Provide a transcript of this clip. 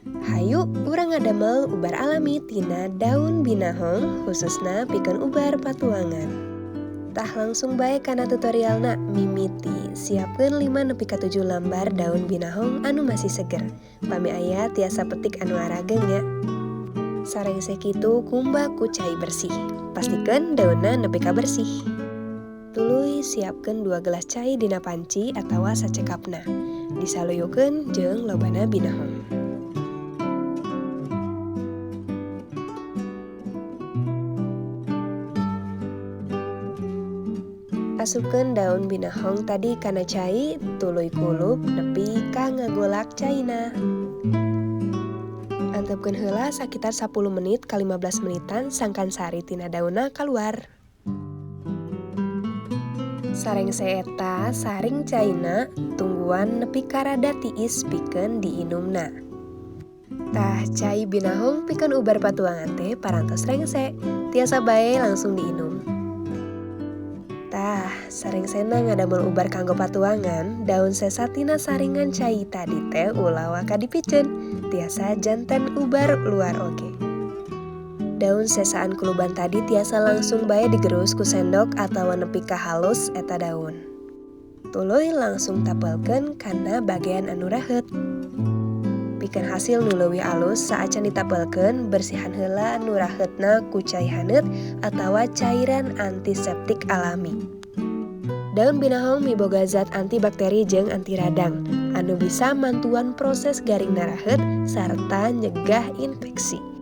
Hayu urang ngadamel ubar alami tina daun binahong khususna pikeun ubar patuangan. Tah langsung bae kana tutorialna, mimiti siapkeun 5 nepi ka 7 lembar daun binahong anu masih seger. Pami aya tiasa petik anu arageng nya. Sarengse kitu kumbak ku cai bersih. Pastikeun daunna nepi ka bersih. Tuluy siapkeun 2 gelas cai dina panci atawa sacekapna. Disaluyukeun jeung lobana binahong. Asupkeun daun binahong tadi kana cai, tuluy kulup nepi ka ngagolak caina. Antepkeun heula sakitar 10 menit ka 15 menitan sangkan sari tina daunna kaluar. Sarengse eta saring caina tungguan nepi ka rada tiis pikeun diinumna. Tah cai binahong pikeun ubar patuangan teh parantos rengse, tiasa bae langsung diinum. Tah, sarengsena ngadamel ubar kanggo patuangan, daun sesatina saringan cai tadi teh ulah waka dipiceun, tiasa janten ubar luar oge. Daun sesaan kuluban tadi tiasa langsung bae digerus ku sendok atawa nepi ka halus eta daun. Tuluy langsung tapelkeun kana bagean anu raheut. Pikeun hasil nu leuwih alus saacan ditapelkeun, bersihan heula nu raheutna ku cai haneut atawa cairan antiseptik alami. Daun binahong miboga zat antibakteri jeung anti radang anu bisa mantuan proses garingna raheut sarta nyegah infeksi.